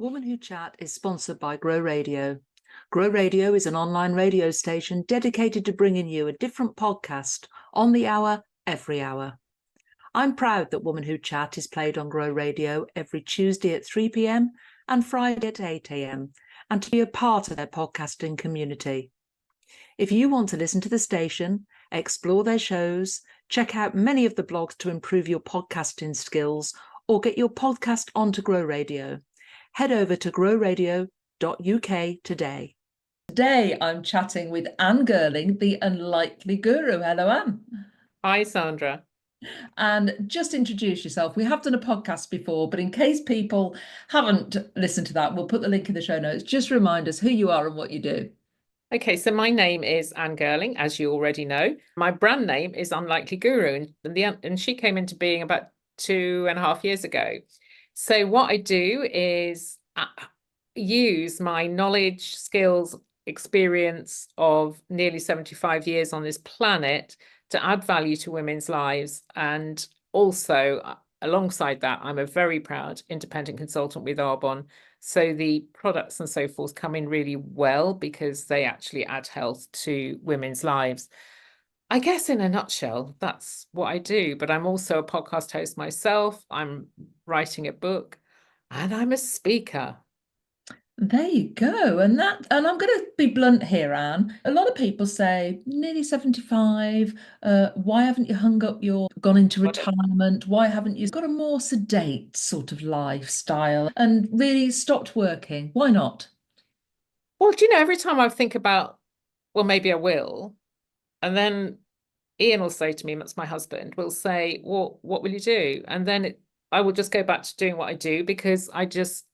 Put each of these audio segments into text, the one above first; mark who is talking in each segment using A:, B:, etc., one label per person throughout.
A: Woman Who Chat is sponsored by Grow Radio. Grow Radio is an online radio station dedicated to bringing you a different podcast on the hour, every hour. I'm proud that Woman Who Chat is played on Grow Radio every Tuesday at 3 p.m. and Friday at 8 a.m. and to be a part of their podcasting community. If you want to listen to the station, explore their shows, check out many of the blogs to improve your podcasting skills, or get your podcast onto Grow Radio, head over to growradio.uk today. Today, I'm chatting with Anne Girling, the Unlikely Guru. Hello, Anne.
B: Hi, Sandra.
A: And just introduce yourself. We have done a podcast before, but in case people haven't listened to that, we'll put the link in the show notes. Just remind us who you are and what you do.
B: Okay, so my name is Anne Girling, as you already know. My brand name is Unlikely Guru, and she came into being about 2.5 years ago. So what I do is use my knowledge, skills, experience of nearly 75 years on this planet to add value to women's lives. And also, alongside that, I'm a very proud independent consultant with Arbonne. So the products and so forth come in really well because they actually add health to women's lives. I guess in a nutshell, that's what I do. But I'm also a podcast host myself. I'm writing a book and I'm a speaker.
A: There you go. And I'm going to be blunt here, Anne. A lot of people say, nearly 75, why haven't you gone into retirement? Why haven't you got a more sedate sort of lifestyle and really stopped working? Why not?
B: Well, do you know, every time I think about, well, maybe I will, and then Ian will say to me, that's my husband, will say, well, what will you do? And then I will just go back to doing what I do because I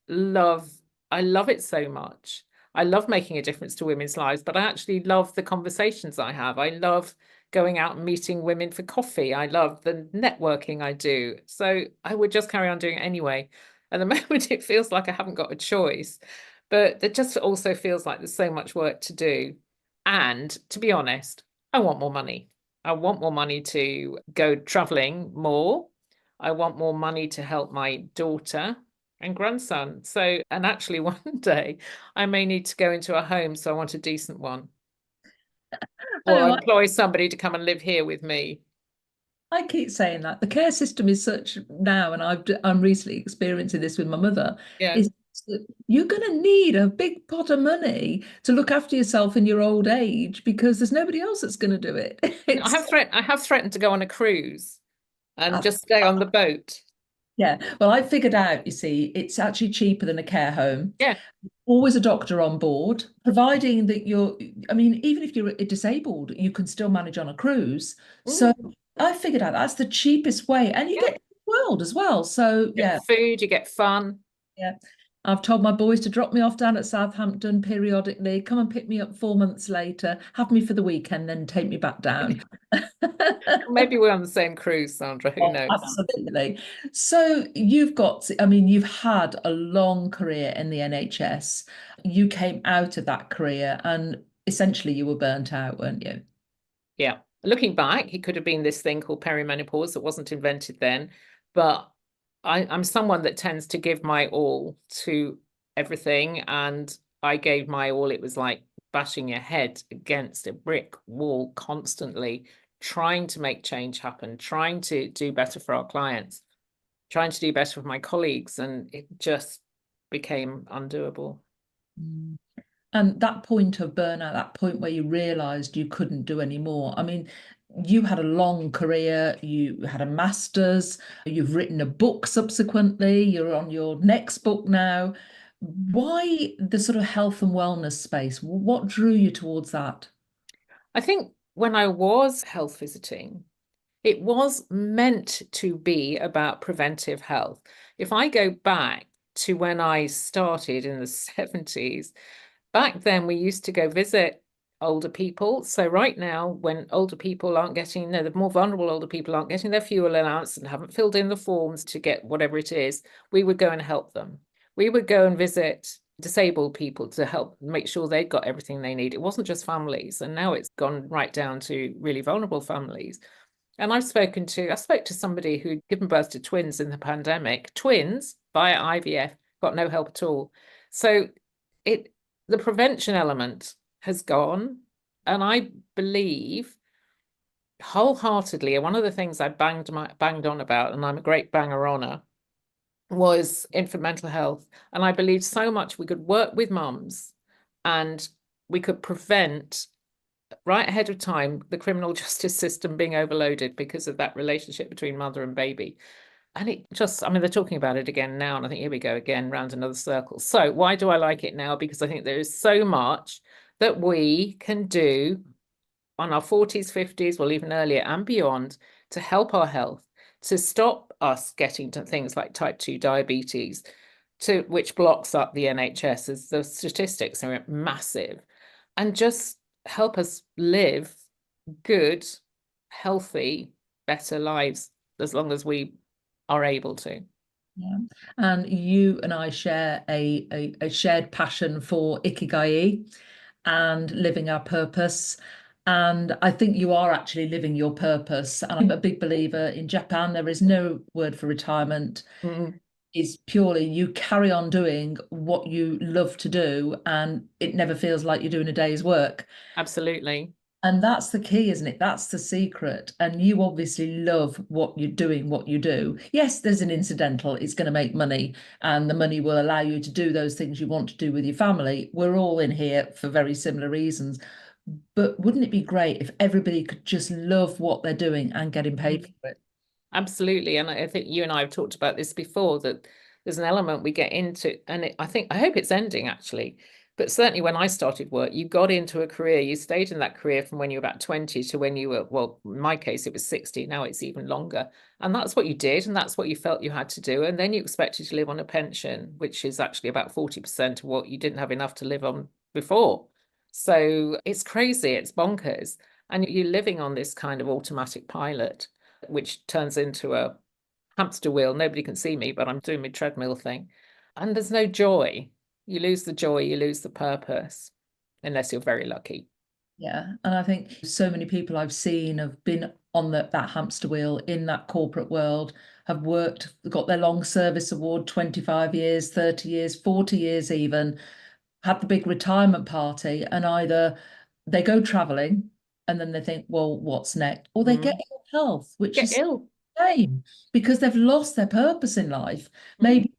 B: love it so much. I love making a difference to women's lives, but I actually love the conversations I have. I love going out and meeting women for coffee. I love the networking I do. So I would just carry on doing it anyway. At the moment, it feels like I haven't got a choice, but it just also feels like there's so much work to do. And to be honest, I want more money. I want more money to go traveling more. I want more money to help my daughter and grandson. So, and actually one day I may need to go into a home, so I want a decent one. Or employ somebody to come and live here with me.
A: I keep saying that the care system is such now, and I'm recently experiencing this with my mother.
B: Yeah.
A: Is you're going to need a big pot of money to look after yourself in your old age because there's nobody else that's going to do it.
B: I have threatened to go on a cruise and just stay on the boat.
A: Yeah, well, I figured out, you see, it's actually cheaper than a care home.
B: Yeah.
A: Always a doctor on board, providing that even if you're disabled, you can still manage on a cruise. So I figured out that's the cheapest way, and you get the world as well. So
B: you get food, you get fun.
A: Yeah. I've told my boys to drop me off down at Southampton periodically, come and pick me up 4 months later, have me for the weekend, then take me back down.
B: Maybe we're on the same cruise, Sandra, who knows?
A: Absolutely. So you've had a long career in the NHS. You came out of that career and essentially you were burnt out, weren't you?
B: Yeah. Looking back, it could have been this thing called perimenopause that wasn't invented then, but I'm someone that tends to give my all to everything, and I gave my all. It was like bashing your head against a brick wall constantly, trying to make change happen, trying to do better for our clients, trying to do better for my colleagues, and it just became undoable.
A: And that point of burnout, that point where you realized you couldn't do any more. I mean, you had a long career, you had a master's, you've written a book subsequently, you're on your next book now. Why the sort of health and wellness space? What drew you towards that?
B: I think when I was health visiting, it was meant to be about preventive health. If I go back to when I started in the 70s, back then we used to go visit older people. So right now, when older people aren't getting, the more vulnerable older people aren't getting their fuel allowance and haven't filled in the forms to get whatever it is, we would go and help them. We would go and visit disabled people to help make sure they'd got everything they need. It wasn't just families. And now it's gone right down to really vulnerable families. And I spoke to somebody who'd given birth to twins in the pandemic, twins via IVF, got no help at all. So the prevention element has gone. And I believe wholeheartedly, and one of the things I banged on about, and I'm a great banger on, was infant mental health. And I believe so much we could work with mums and we could prevent right ahead of time the criminal justice system being overloaded because of that relationship between mother and baby. And it just, I mean, they're talking about it again now, and I think here we go again, round another circle. So why do I like it now? Because I think there is so much that we can do on our 40s, 50s, well, even earlier and beyond, to help our health, to stop us getting to things like type 2 diabetes, which blocks up the NHS, as the statistics are massive, and just help us live good, healthy, better lives as long as we are able to.
A: Yeah. And you and I share a shared passion for ikigai and living our purpose. And I think you are actually living your purpose. And I'm a big believer in Japan. There is no word for retirement. Is purely you carry on doing what you love to do, and it never feels like you're doing a day's work.
B: Absolutely.
A: And that's the key, isn't it? That's the secret. And you obviously love what you're doing, what you do. Yes, there's an incidental, it's going to make money, and the money will allow you to do those things you want to do with your family. We're all in here for very similar reasons. But wouldn't it be great if everybody could just love what they're doing and getting paid for it?
B: Absolutely. And I think you and I have talked about this before, that there's an element we get into, and I hope it's ending actually. But certainly when I started work, you got into a career, you stayed in that career from when you were about 20 to when you were, well, in my case, it was 60. Now it's even longer. And that's what you did. And that's what you felt you had to do. And then you expected to live on a pension, which is actually about 40% of what you didn't have enough to live on before. So it's crazy. It's bonkers. And you're living on this kind of automatic pilot, which turns into a hamster wheel. Nobody can see me, but I'm doing my treadmill thing. And there's no joy. You lose the joy, you lose the purpose, unless you're very lucky.
A: Yeah. And I think so many people I've seen have been on that hamster wheel in that corporate world, have worked, got their long service award, 25 years, 30 years, 40 years even, had the big retirement party, and either they go traveling and then they think, well, what's next? Or they get ill health, which
B: Get
A: is
B: ill.
A: shame because they've lost their purpose in life. Maybe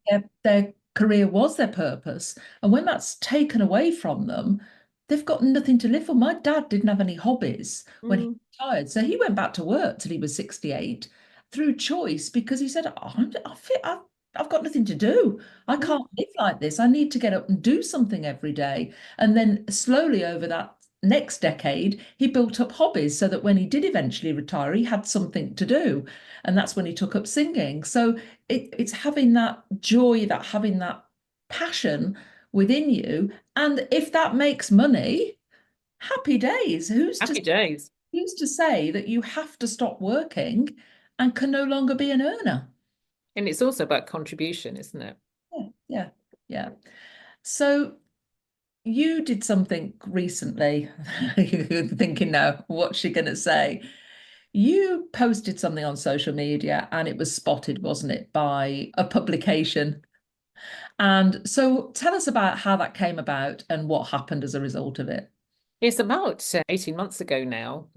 A: their career was their purpose. And when that's taken away from them, they've got nothing to live for. My dad didn't have any hobbies when he retired. So he went back to work till he was 68 through choice because he said, I've got nothing to do. I can't live like this. I need to get up and do something every day. And then slowly over that next decade, he built up hobbies so that when he did eventually retire, he had something to do. And that's when he took up singing. So it's having that joy, that having that passion within you. And if that makes money, happy days.
B: Happy days.
A: Who's to say that you have to stop working and can no longer be an earner?
B: And it's also about contribution, isn't it?
A: Yeah. So you did something recently. You're thinking now, what's she going to say? You posted something on social media and it was spotted, wasn't it, by a publication? And so tell us about how that came about and what happened as a result of it.
B: It's about 18 months ago now.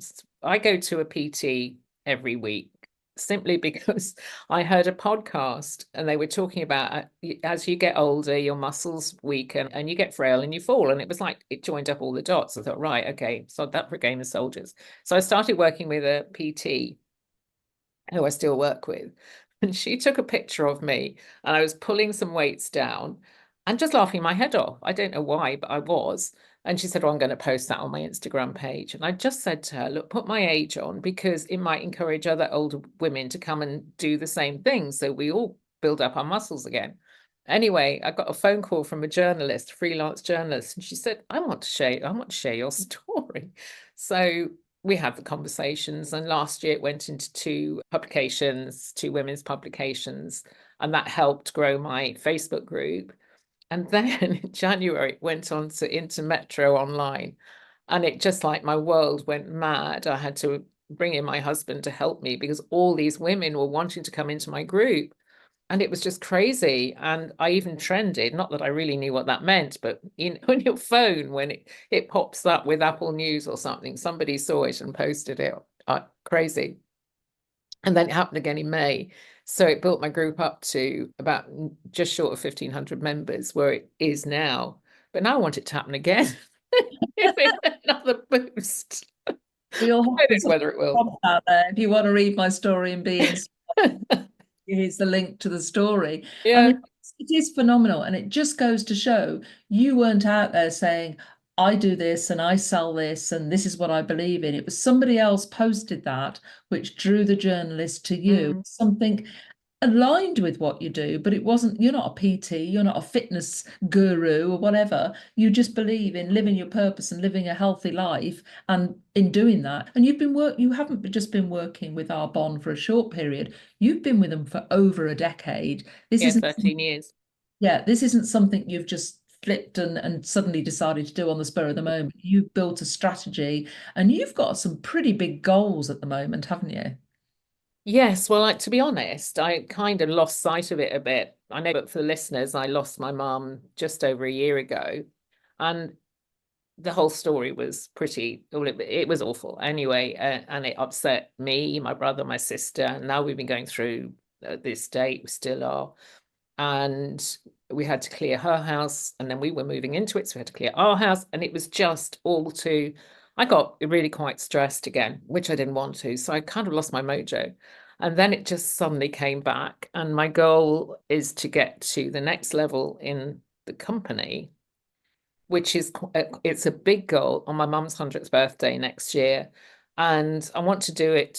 B: I go to a PT every week simply because I heard a podcast and they were talking about as you get older, your muscles weaken and you get frail and you fall. And it was like it joined up all the dots. I thought, right, okay, so that for a game of soldiers. So I started working with a PT who I still work with. And she took a picture of me and I was pulling some weights down and just laughing my head off. I don't know why, but I was. And she said, oh, I'm going to post that on my Instagram page. And I just said to her, look, put my age on because it might encourage other older women to come and do the same thing. So we all build up our muscles again. Anyway, I got a phone call from a journalist, a freelance journalist, and she said, I want to share your story. So we had the conversations, and last year it went into two women's publications, and that helped grow my Facebook group. And then in January it went on into Metro Online, and it just like my world went mad. I had to bring in my husband to help me because all these women were wanting to come into my group. and it was just crazy. And I even trended, not that I really knew what that meant, but on your phone, when it pops up with Apple News or something, somebody saw it and posted it. Crazy. And then it happened again in May. So it built my group up to about just short of 1,500 members, where it is now. But now I want it to happen again. Another boost.
A: We all
B: I
A: have
B: don't know whether it will.
A: out there. If you want to read my story and be inspired, here's the link to the story.
B: Yeah.
A: And it is phenomenal. And it just goes to show you weren't out there saying, I do this and I sell this and this is what I believe in. It was somebody else posted that, which drew the journalist to you. Something aligned with what you do, but it wasn't, you're not a PT, you're not a fitness guru or whatever. You just believe in living your purpose and living a healthy life, and in doing that. And you haven't just been working with Arbonne for a short period, you've been with them for over a decade. This isn't
B: 13 years.
A: Yeah, this isn't something you've just flipped and suddenly decided to do on the spur of the moment. You've built a strategy and you've got some pretty big goals at the moment, haven't you?
B: Yes, well, like, to be honest, I kind of lost sight of it a bit. I know, but for the listeners, I lost my mum just over a year ago, and the whole story was pretty, well, it was awful anyway, and it upset me, my brother, my sister, and now we've been going through this date, we still are, and we had to clear her house, and then we were moving into it, so we had to clear our house, and it was just all too, I got really quite stressed again, which I didn't want to, so I kind of lost my mojo. And then it just suddenly came back, and my goal is to get to the next level in the company, which is, it's a big goal, on my mum's 100th birthday next year. And I want to do it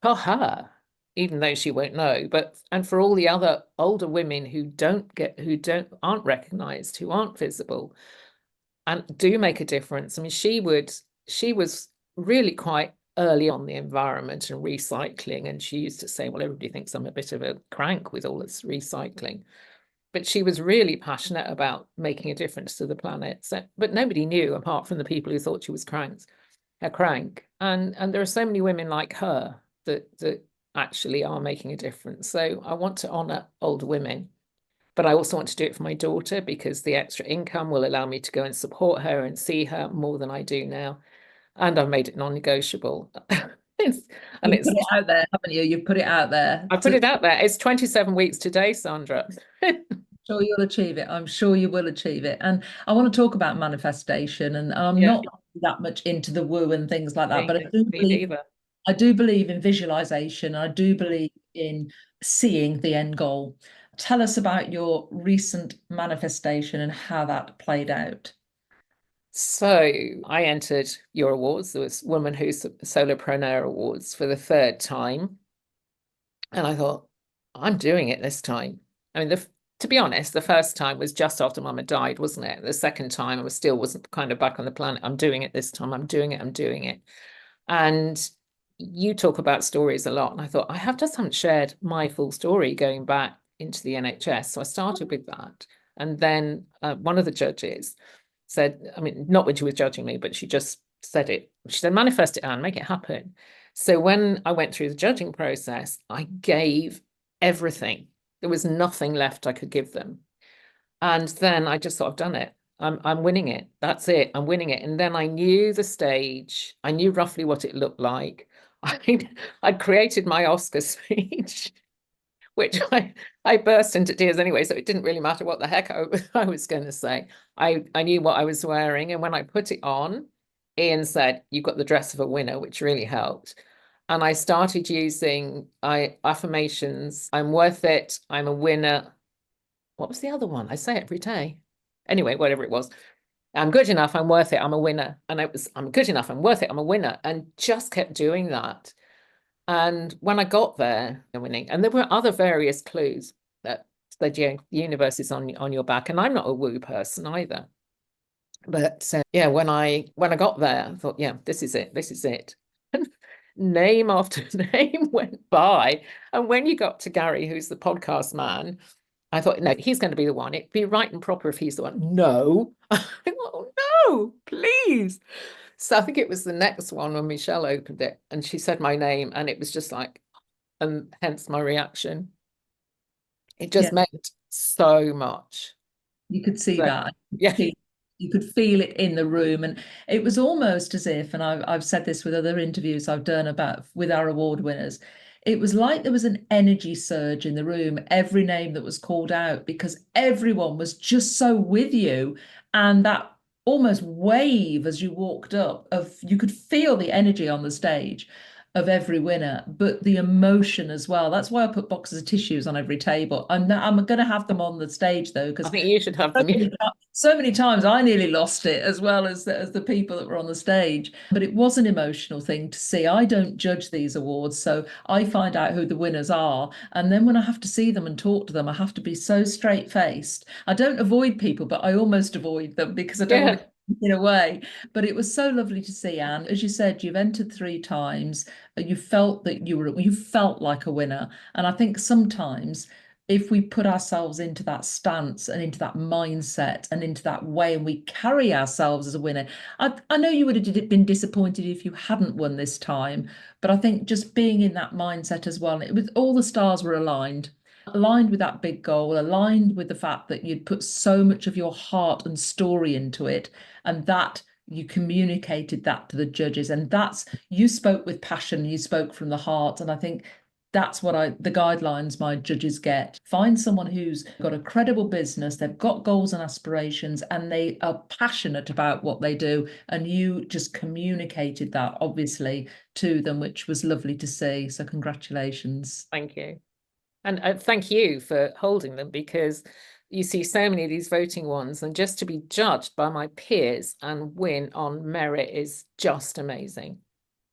B: for her, even though she won't know, and for all the other older women who aren't recognized, who aren't visible, and do make a difference. I mean, she was really quite early on the environment and recycling. And she used to say, well, everybody thinks I'm a bit of a crank with all this recycling. But she was really passionate about making a difference to the planet. So, but nobody knew, apart from the people who thought she was a crank. And there are so many women like her that actually are making a difference. So I want to honor older women, but I also want to do it for my daughter, because the extra income will allow me to go and support her and see her more than I do now. And I've made it non-negotiable. You've
A: put it out there, haven't you? You've put it out there.
B: I put it out there. It's 27 weeks today, Sandra.
A: Sure you'll achieve it. I'm sure you will achieve it. And I want to talk about manifestation, and I'm
B: Yeah.
A: not that much into the woo and things like that, but
B: Me
A: I do believe in visualization. I do believe in seeing the end goal. Tell us about your recent manifestation and how that played out.
B: So I entered your awards. There was Woman Who's Solopreneur Awards for the third time. And I thought, I'm doing it this time. I mean, to be honest, the first time was just after Mum had died, wasn't it? The second time I wasn't kind of back on the planet. I'm doing it this time. I'm doing it. And you talk about stories a lot. And I thought, I haven't shared my full story going back into the NHS. So I started with that. And then one of the judges said, I mean, not when she was judging me, but she just said it. She said, manifest it, Anne, make it happen. So when I went through the judging process, I gave everything. There was nothing left I could give them. And then I just thought, I've done it. I'm winning it. That's it. I'm winning it. And then I knew the stage. I knew roughly what it looked like. I'd created my Oscar speech, which I burst into tears anyway. So it didn't really matter what the heck I was going to say. I knew what I was wearing. And when I put it on, Ian said, you've got the dress of a winner, which really helped. And I started using affirmations. I'm worth it. I'm a winner. What was the other one? I say it every day. Anyway, whatever it was. I'm good enough. I'm worth it. I'm a winner. And I'm good enough. I'm worth it. I'm a winner. And just kept doing that. And when I got there, winning, and there were other various clues that the universe is on your back. And I'm not a woo person either. But yeah, when I got there, I thought, yeah, this is it. This is it. And name after name went by. And when you got to Gary, who's the podcast man, I thought, no, he's going to be the one. It'd be right and proper if he's the one. No. I thought, oh, no, please. So I think it was the next one when Michelle opened it and she said my name, and it was just like, and hence my reaction. It just meant so much.
A: You could see
B: So,
A: that.
B: yeah.
A: You could feel it in the room. And it was almost as if, and I've said this with other interviews I've done about with our award winners, it was like there was an energy surge in the room, every name that was called out, because everyone was just so with you. And that almost wave as you walked up of, you could feel the energy on the stage of every winner, but the emotion as well. That's why I put boxes of tissues on every table. I'm going to have them on the stage though,
B: I
A: because
B: think you should have them.
A: so many times I nearly lost it, as well as the people that were on the stage. But it was an emotional thing to see. I don't judge these awards, so I find out who the winners are, and then when I have to see them and talk to them, I have to be so straight-faced. I don't avoid people, but I almost avoid them because I don't want to in a way. But it was so lovely to see, Anne. As you said, you've entered 3 times. You felt that you felt like a winner. And I think sometimes if we put ourselves into that stance and into that mindset and into that way, and we carry ourselves as a winner, I know you would have been disappointed if you hadn't won this time, but I think just being in that mindset as well, it was all the stars were aligned with that big goal, aligned with the fact that you'd put so much of your heart and story into it, and that you communicated that to the judges, and that's, you spoke with passion, you spoke from the heart. And I think that's what the guidelines my judges get. Find someone who's got a credible business, they've got goals and aspirations, and they are passionate about what they do. And you just communicated that obviously to them, which was lovely to see. So congratulations.
B: Thank you. And thank you for holding them, because you see so many of these voting ones, and just to be judged by my peers and win on merit is just amazing.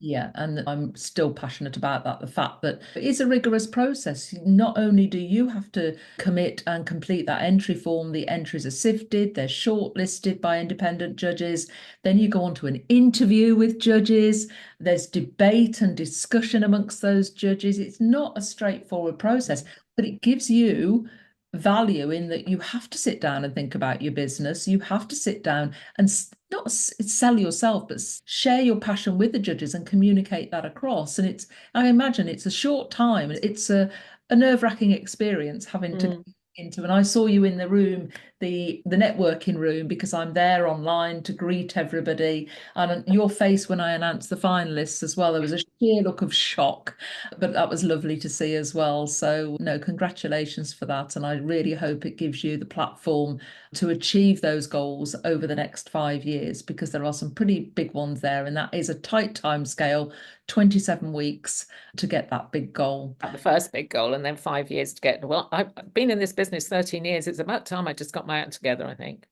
A: Yeah, and I'm still passionate about that. The fact that it's a rigorous process. Not only do you have to commit and complete that entry form, the entries are sifted, they're shortlisted by independent judges. Then you go on to an interview with judges. There's debate and discussion amongst those judges. It's not a straightforward process, but it gives you value in that you have to sit down and think about your business. You have to sit down and not sell yourself, but share your passion with the judges and communicate that across. And it's, I imagine it's a short time. It's a nerve-wracking experience having to into, and I saw you in the room, the networking room, because I'm there online to greet everybody, and your face when I announced the finalists as well, there was a sheer look of shock, but that was lovely to see as well. So no, congratulations for that, and I really hope it gives you the platform to achieve those goals over the next 5 years, because there are some pretty big ones there, and that is a tight time scale, 27 weeks to get that big goal.
B: The first big goal, and then 5 years to get, well, I've been in this business 13 years. It's about time I just got my act together, I think.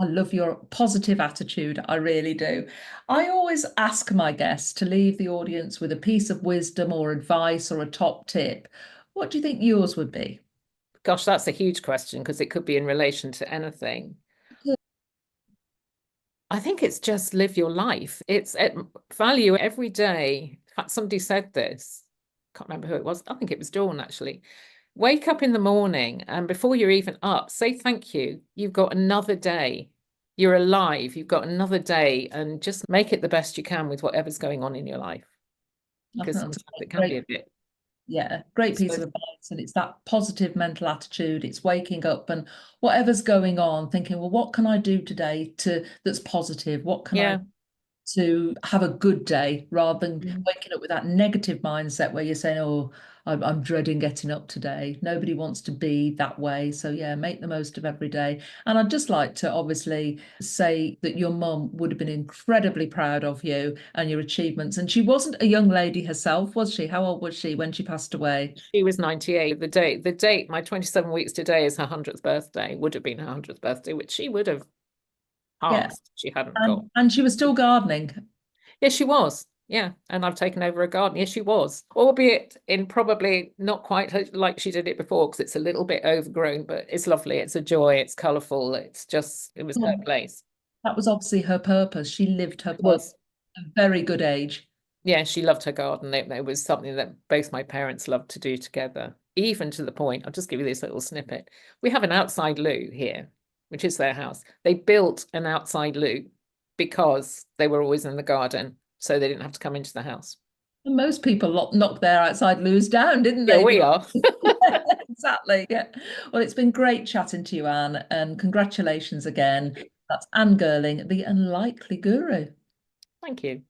A: I love your positive attitude. I really do. I always ask my guests to leave the audience with a piece of wisdom or advice or a top tip. What do you think yours would be?
B: Gosh, that's a huge question, because it could be in relation to anything. I think it's just live your life. It's value every day. In fact, somebody said this. Can't remember who it was. I think it was Dawn, actually. Wake up in the morning, and before you're even up, say thank you. You've got another day. You're alive. You've got another day, and just make it the best you can with whatever's going on in your life. Because sometimes it can be a bit.
A: Yeah, great piece of advice. And it's that positive mental attitude. It's waking up and whatever's going on, thinking, well, what can I do today that's positive? What can I to have a good day, rather than waking up with that negative mindset where you're saying, oh, I'm dreading getting up today. Nobody wants to be that way. So yeah, make the most of every day. And I'd just like to obviously say that your mum would have been incredibly proud of you and your achievements. And she wasn't a young lady herself, was she? How old was she when she passed away?
B: She was 98. The date, my 27 weeks today is her 100th birthday, would have been her 100th birthday, which she would have passed. She hadn't got.
A: And she was still gardening.
B: Yes, she was. Yeah. And I've taken over a garden. Yes, she was. Albeit in probably not quite like she did it before, because it's a little bit overgrown, but it's lovely. It's a joy. It's colourful. It's just, it was her place.
A: That was obviously her purpose. She lived her purpose at a very good age.
B: Yeah, she loved her garden. It was something that both my parents loved to do together, even to the point, I'll just give you this little snippet. We have an outside loo here, which is their house. They built an outside loo because they were always in the garden, so they didn't have to come into the house.
A: And most people knocked their outside loos down, didn't they?
B: Yeah, we are.
A: Exactly. Yeah. Well, it's been great chatting to you, Anne, and congratulations again. That's Anne Girling, the Unlikely Guru.
B: Thank you.